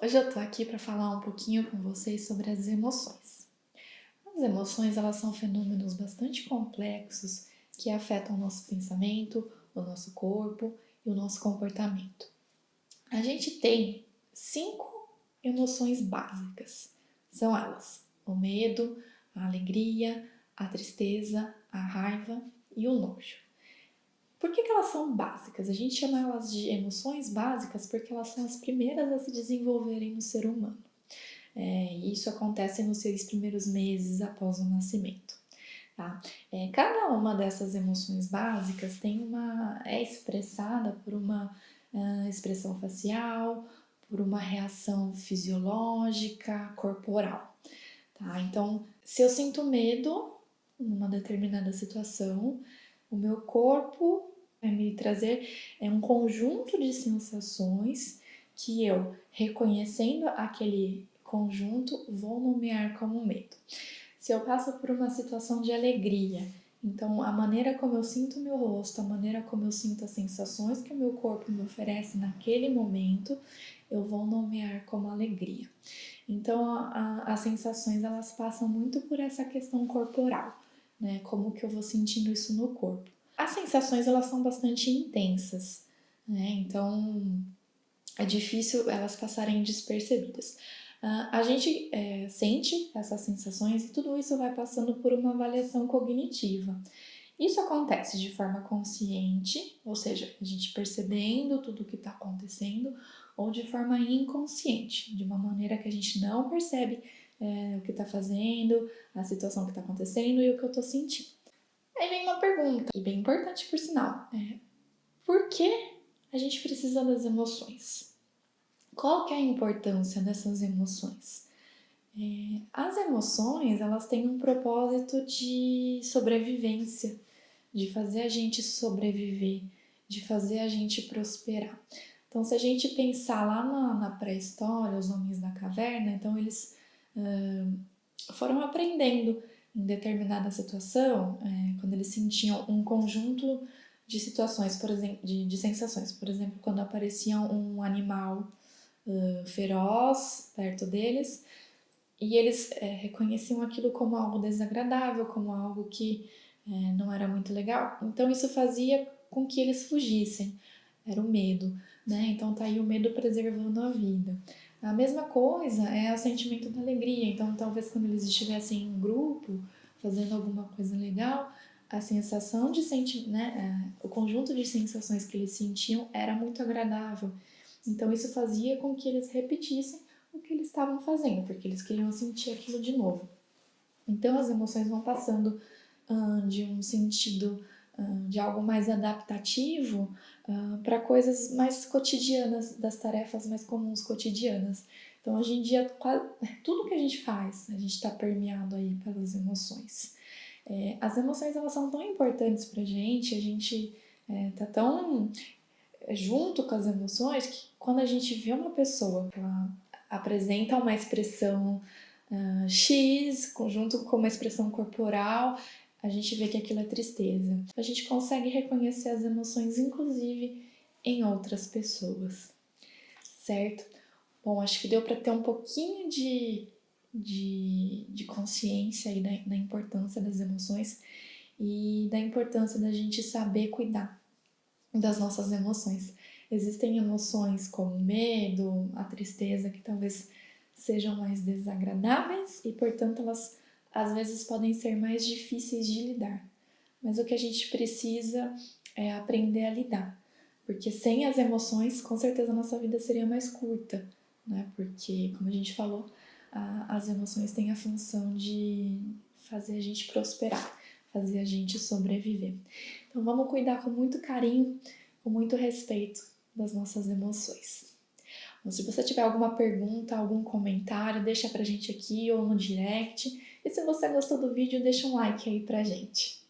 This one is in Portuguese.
Hoje eu tô aqui para falar um pouquinho com vocês sobre as emoções. As emoções, elas são fenômenos bastante complexos que afetam o nosso pensamento, o nosso corpo e o nosso comportamento. A gente tem 5 emoções básicas. São elas: o medo, a alegria, a tristeza, a raiva e o nojo. Por que elas são básicas? A gente chama elas de emoções básicas porque elas são as primeiras a se desenvolverem no ser humano. E isso acontece nos 6 primeiros meses após o nascimento. Tá? Cada uma dessas emoções básicas é expressada por uma expressão facial, por uma reação fisiológica, corporal. Tá? Então, se eu sinto medo numa determinada situação, o meu corpo vai me trazer um conjunto de sensações que eu, reconhecendo aquele conjunto, vou nomear como medo. Se eu passo por uma situação de alegria, então a maneira como eu sinto o meu rosto, a maneira como eu sinto as sensações que o meu corpo me oferece naquele momento, eu vou nomear como alegria. Então as sensações, elas passam muito por essa questão corporal, né? Como que eu vou sentindo isso no corpo. As sensações, elas são bastante intensas, né? Então é difícil elas passarem despercebidas. A gente sente essas sensações e tudo isso vai passando por uma avaliação cognitiva. Isso acontece de forma consciente, ou seja, a gente percebendo tudo o que está acontecendo, ou de forma inconsciente, de uma maneira que a gente não percebe o que está fazendo, a situação que está acontecendo e o que eu estou sentindo. Aí vem uma pergunta, e bem importante por sinal: por que a gente precisa das emoções? Qual que é a importância dessas emoções? As emoções, elas têm um propósito de sobrevivência, de fazer a gente sobreviver, de fazer a gente prosperar. Então, se a gente pensar lá na pré-história, os homens da caverna, então eles foram aprendendo em determinada situação, quando eles sentiam um conjunto de situações, por exemplo, de sensações. Por exemplo, quando aparecia um animal feroz perto deles, e eles reconheciam aquilo como algo desagradável, como algo que não era muito legal. Então isso fazia com que eles fugissem. Era o medo, né? Então tá aí o medo preservando a vida. A mesma coisa é o sentimento da alegria. Então talvez quando eles estivessem em grupo, fazendo alguma coisa legal, a sensação de sentir, né? O conjunto de sensações que eles sentiam era muito agradável. Então isso fazia com que eles repetissem o que eles estavam fazendo, porque eles queriam sentir aquilo de novo. Então as emoções vão passando de um sentido de algo mais adaptativo para coisas mais cotidianas, das tarefas mais comuns cotidianas. Então hoje em dia tudo que a gente faz, a gente está permeado aí pelas emoções. As emoções, elas são tão importantes para a gente tá tão junto com as emoções que quando a gente vê uma pessoa que ela apresenta uma expressão X, junto com uma expressão corporal, a gente vê que aquilo é tristeza. A gente consegue reconhecer as emoções, inclusive, em outras pessoas, certo? Bom, acho que deu para ter um pouquinho de consciência aí da importância das emoções e da importância da gente saber cuidar das nossas emoções. Existem emoções como o medo, a tristeza, que talvez sejam mais desagradáveis e, portanto, elas às vezes podem ser mais difíceis de lidar. Mas o que a gente precisa é aprender a lidar, porque sem as emoções, com certeza a nossa vida seria mais curta, né? Porque, como a gente falou, as emoções têm a função de fazer a gente prosperar, fazer a gente sobreviver. Então vamos cuidar com muito carinho, com muito respeito das nossas emoções. Bom, se você tiver alguma pergunta, algum comentário, deixa pra gente aqui ou no direct. E se você gostou do vídeo, deixa um like aí pra gente.